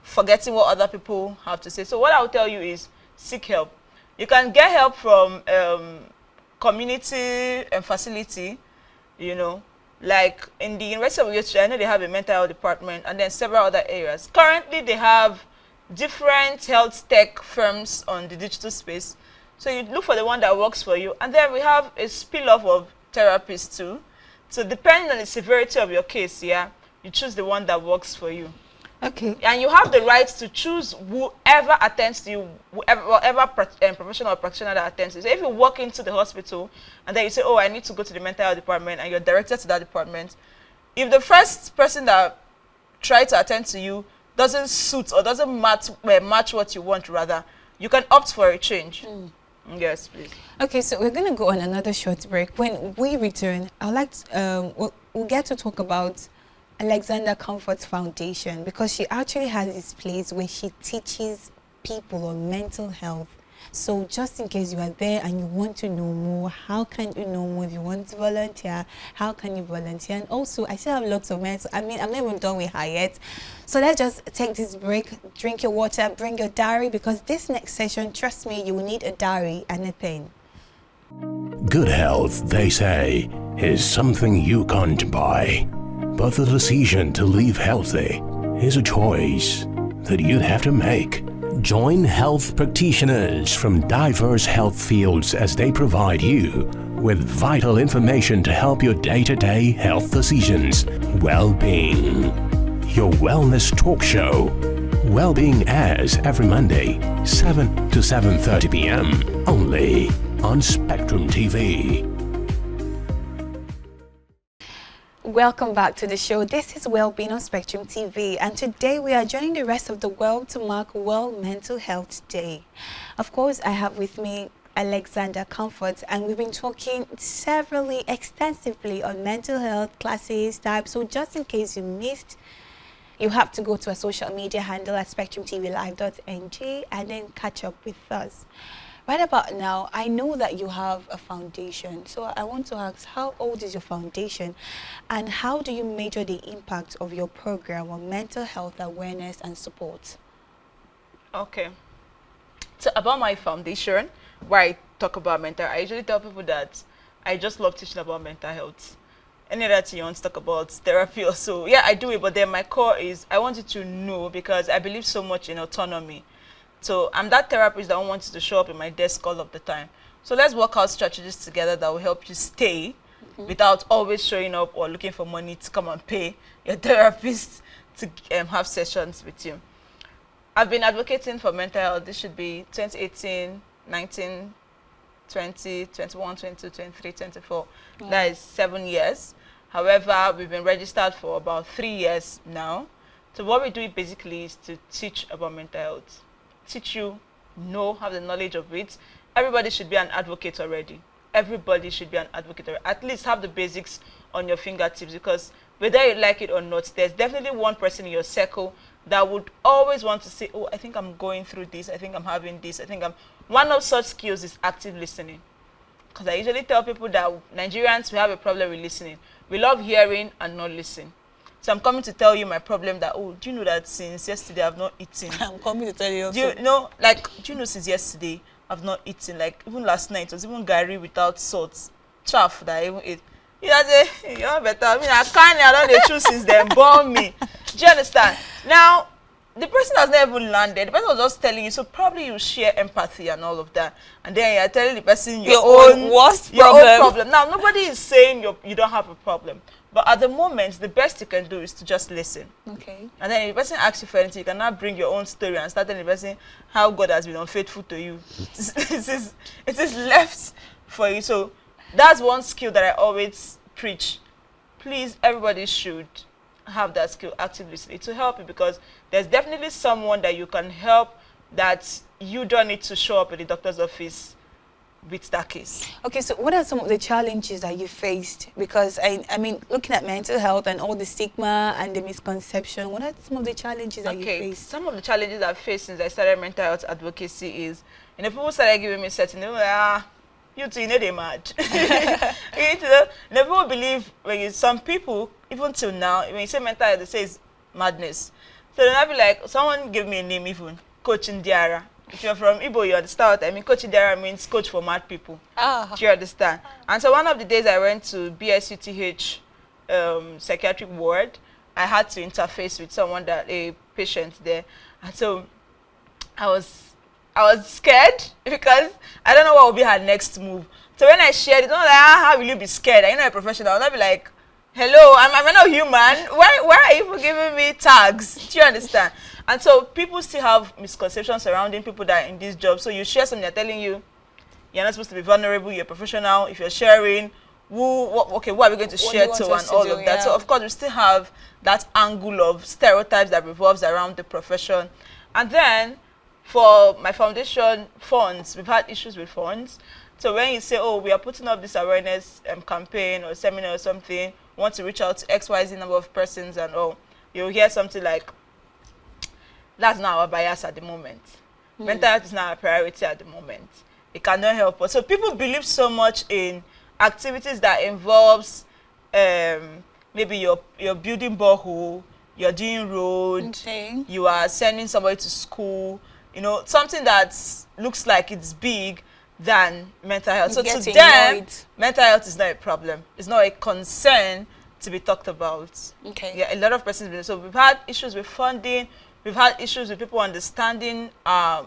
forgetting what other people have to say. So what I will tell you is seek help. You can get help from community and facility, you know, like in the University of Utrecht, I know they have a mental health department, and then several other areas. Currently, they have different health tech firms on the digital space. So you look for the one that works for you. And then we have a spill-off of therapists too. So depending on the severity of your case, yeah, you choose the one that works for you. Okay. And you have the right to choose whoever attends to you, whatever professional or practitioner that attends to you. So if you walk into the hospital and then you say, oh, I need to go to the mental health department, and you're directed to that department, if the first person that tried to attend to you doesn't suit or doesn't match what you want, rather, you can opt for a change. Yes, please. Okay, so we're going to go on another short break. When we return, I'd like to, we'll get to talk about Alexander Comfort's foundation, because she actually has this place where she teaches people on mental health. So just in case you are there and you want to know more, how can you know more? If you want to volunteer, how can you volunteer? And also, I still have lots of mental, I'm not even done with her yet. So let's just take this break, drink your water, bring your diary, because this next session, trust me, you will need a diary and a pen. Good health, they say, is something you can't buy. But the decision to live healthy is a choice that you'd have to make. Join health practitioners from diverse health fields as they provide you with vital information to help your day-to-day health decisions. Well-being. Your wellness talk show. Well-being airs every Monday, 7 to 7:30 p.m. only on Spectrum TV. Welcome back to the show. This is Wellbeing on Spectrum TV, and today we are joining the rest of the world to mark World Mental Health Day. Of course, I have with me Alexander Comfort, and we've been talking severally, extensively on mental health classes, types. So just in case you missed, you have to go to a social media handle at spectrumtvlive.ng and then catch up with us. Right about now, I know that you have a foundation. So I want to ask, how old is your foundation? And how do you measure the impact of your program on mental health awareness and support? Okay. So about my foundation, where I talk about mental, I usually tell people that I just love teaching about mental health. Any other thing you want to talk about, therapy or so, yeah, I do it. But then my core is, I want you to know, because I believe so much in autonomy. So I'm that therapist that don't want you to show up in my desk all of the time. So let's work out strategies together that will help you stay without always showing up or looking for money to come and pay your therapist to have sessions with you. I've been advocating for mental health. This should be 2018, 19, 20, 21, 22, 23, 24. Yeah. That is 7 years. However, we've been registered for about 3 years now. So what we do basically is to teach about mental health. Teach you, have the knowledge of it. Everybody should be an advocate already. Everybody should be an advocate already. At least have the basics on your fingertips, because whether you like it or not, there's definitely one person in your circle that would always want to say, oh, I think I'm going through this, I think I'm having this, I think I'm... One of such skills is active listening. Because I usually tell people that Nigerians, we have a problem with listening. We love hearing and not listening. So I'm coming to tell you my problem that, oh, do you know that since yesterday I've not eaten? I'm coming to tell you also. Do you know, like, do you know since yesterday I've not eaten? Like, even last night, it was even gari without salt. Chaff that I even ate. You know, you're better. I mean, I don't choose since they born me. Do you understand? Now, the person has never even landed. The person was just telling you, so probably you share empathy and all of that. And then you're telling the person your own worst problem. Now, nobody is saying you don't have a problem. But at the moment, the best you can do is to just listen. Okay. And then if the person asks you for anything, you can now bring your own story and start telling the person how God has been unfaithful to you. It is left for you. So that's one skill that I always preach. Please, everybody should have that skill, active listening, to help you, because there's definitely someone that you can help that you don't need to show up at the doctor's office with that case. Okay, so what are some of the challenges that you faced? Because I mean, looking at mental health and all the stigma and the misconception, what are some of the challenges that you faced? Some of the challenges I've faced since I started mental health advocacy is, people started giving me certain, you two, they're mad. People believe, some people, even till now, when you say mental health, they say it's madness. So then I'll be like, someone give me a name even, Coach Indiara. If you're from Igbo, you understand what I mean. Coach Indiara means coach for mad people. Ah. Do you understand? And so one of the days I went to BSUTH psychiatric ward, I had to interface with a patient there. And so I was scared because I don't know what will be her next move. So when I shared it, I'm like, how will you be scared? Are you not a professional? I'll not be like, hello, I'm not human. Why are you giving me tags? Do you understand? And so people still have misconceptions surrounding people that are in this job. So you share something, they're telling you, you're not supposed to be vulnerable, you're a professional. If you're sharing, what are we going to share to and all of that? Yeah. So of course we still have that angle of stereotypes that revolves around the profession. And then for my foundation funds, we've had issues with funds. So when you say, oh, we are putting up this awareness campaign or seminar or something, want to reach out to XYZ number of persons and all, you'll hear something like, that's not our bias at the moment. Mental health is not a priority at the moment. It cannot help us. So people believe so much in activities that involves maybe you're building borehole, you're doing road, you are sending somebody to school, you know, something that looks like it's big than mental health. So to them, mental health is not a problem. It's not a concern to be talked about. Okay. Yeah, a lot of persons. So we've had issues with funding. We've had issues with people understanding our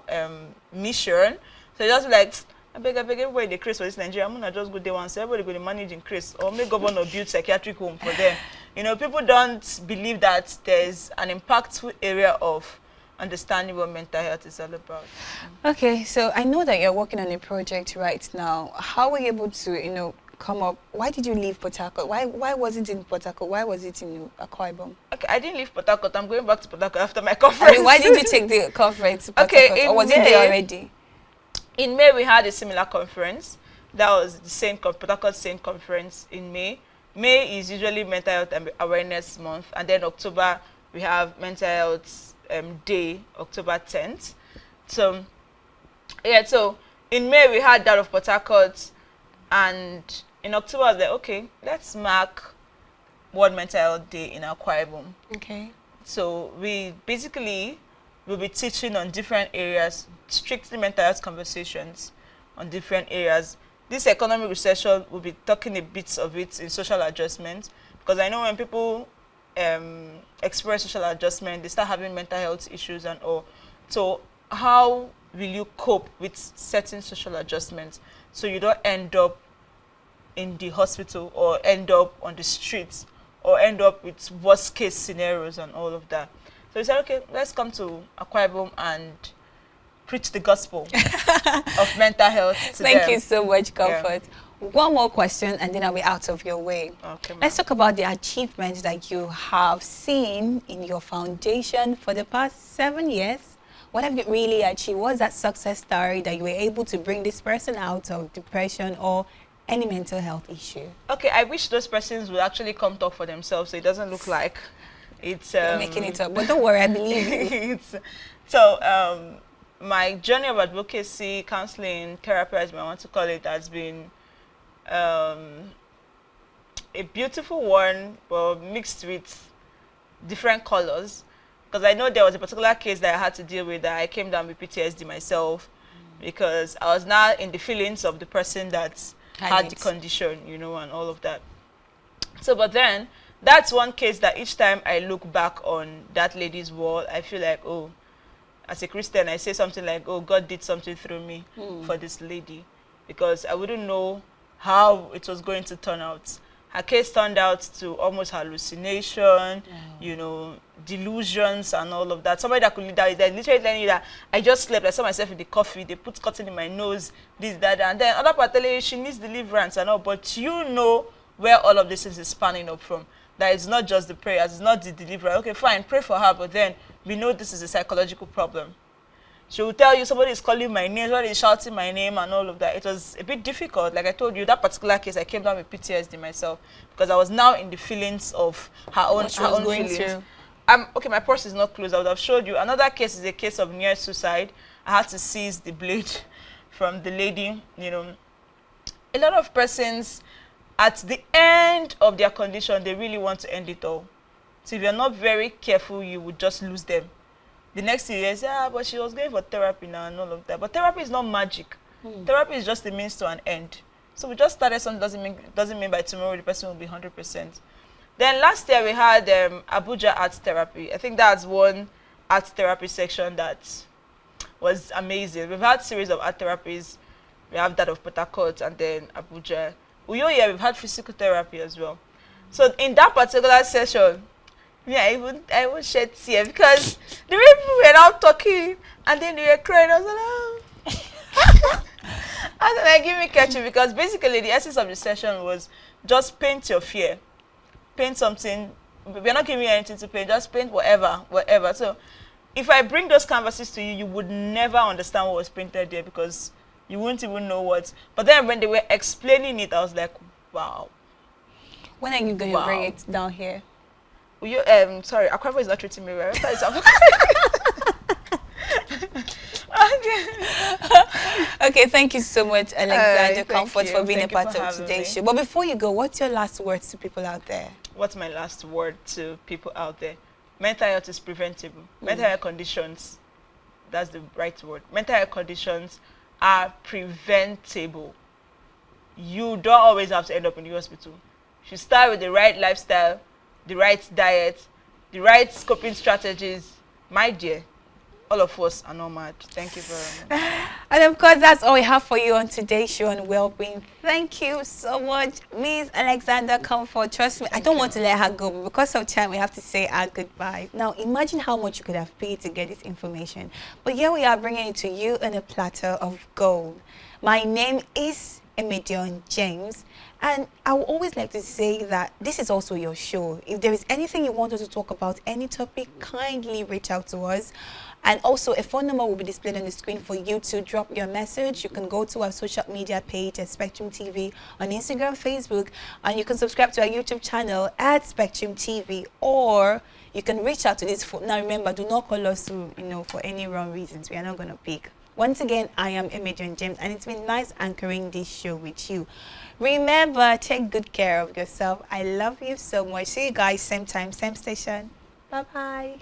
mission. So just like, I beg everybody they create for this Nigeria. I'm gonna just go there once. Everybody go to manage increase or make governor build psychiatric home for them. You know, people don't believe that there's an impactful area of understanding what mental health is all about. Okay, so I know that you're working on a project right now. How were you able to, you know, come up? Why did you leave Port Harcourt? Why wasn't it in Port Harcourt? Why was it in Akwa Ibom? Okay, I didn't leave Port Harcourt. I'm going back to Port Harcourt after my conference. I mean, why did you take the conference to Port Harcourt? Or was it there already? In May, we had a similar conference. That was the same Port Harcourt same conference in May. May is usually Mental Health Awareness Month, and then October we have Mental Health Day, October 10th. So, yeah. So in May we had that of Port Harcourt, and in October I was like, okay, let's mark World Mental Health Day in Akwa Ibom. Okay. So we basically will be teaching on different areas, strictly mental health conversations on different areas. This economic recession will be talking a bit of it in social adjustment, because I know when people experience social adjustment, they start having mental health issues and all. So how will you cope with certain social adjustments so you don't end up in the hospital or end up on the streets or end up with worst case scenarios and all of that? So we said, okay, let's come to Akwa Ibom and preach the gospel of mental health to Thank them. you so much, Comfort. Yeah. One more question and then I'll be out of your way. Okay, let's talk about the achievements that you have seen in your foundation for the past 7 years. What have you really achieved? What's that success story that you were able to bring this person out of depression or any mental health issue? Okay, I wish those persons would actually come talk for themselves so it doesn't look like it's making it up. But don't worry, I believe you. My journey of advocacy, counseling, therapy, as I want to call it, has been a beautiful one, but mixed with different colors. Because I know there was a particular case that I had to deal with that I came down with PTSD myself, because I was now in the feelings of the person that had the condition, you know, and all of that. So, but then, that's one case that each time I look back on that lady's wall, I feel like, oh, as a Christian, I say something like, oh, God did something through me for this lady, because I wouldn't know how it was going to turn out. Her case turned out to almost hallucination, you know, delusions and all of that. Somebody that could that literally telling you that I just slept, I saw myself in the coffee, they put cotton in my nose, this, that, and then other people telling you she needs deliverance and all, but you know where all of this is spanning up from. That it's not just the prayers, it's not the deliverance. Okay, fine, pray for her, but then we know this is a psychological problem. She will tell you somebody is calling my name, somebody is shouting my name and all of that. It was a bit difficult. Like I told you, that particular case, I came down with PTSD myself because I was now in the feelings of her own feelings. Through. Okay, my purse is not closed. I would have showed you. Another case is a case of near suicide. I had to seize the blade from the lady. You know, a lot of persons, at the end of their condition, they really want to end it all. So if you're not very careful, you would just lose them. The next thing is, but she was going for therapy now and all of that. But therapy is not magic. Therapy is just a means to an end. So we just started something, doesn't mean by tomorrow the person will be 100%. Then last year we had Abuja Art Therapy. I think that's one art therapy section that was amazing. We've had series of art therapies. We have that of Port Harcourt and then Abuja. Uyoya, we've had physical therapy as well. So in that particular session, I even shed tears because the way people were now talking and then they were crying. I was like, oh. I was like, give me catchy, because basically the essence of the session was just paint your fear. Paint something. We're not giving you anything to paint, just paint whatever. So if I bring those canvases to you, you would never understand what was painted there because you wouldn't even know what. But then when they were explaining it, I was like, wow. When are you going to bring it down here? You, sorry, Aquafa is not treating me well. Okay, thank you so much, Alexander Comfort, you. for being Thank a part you for of having today's me. show. But before you go, what's your last words to people out there? What's my last word to people out there? Mental health is preventable. Mental health conditions, that's the right word. Mental health conditions are preventable. You don't always have to end up in the hospital. You should start with the right lifestyle, the right diet, the right coping strategies. My dear, all of us are not mad. Thank you very much. And of course, that's all we have for you on today's show on well-being. Thank you so much, Miss Alexander Comfort. Trust me, I don't want to let her go, but because of time, we have to say our goodbye. Now, imagine how much you could have paid to get this information. But here we are bringing it to you on a platter of gold. My name is Emedion James, and I would always like to say that this is also your show. If there is anything you want us to talk about, any topic, kindly reach out to us. And also, a phone number will be displayed on the screen for you to drop your message. You can go to our social media page at Spectrum TV on Instagram, Facebook, and you can subscribe to our YouTube channel at Spectrum TV, or you can reach out to this phone. Now, remember, do not call us for any wrong reasons. We are not going to pick. Once again, I am Emedion James, and it's been nice anchoring this show with you. Remember, take good care of yourself. I love you so much. See you guys same time, same station. Bye-bye.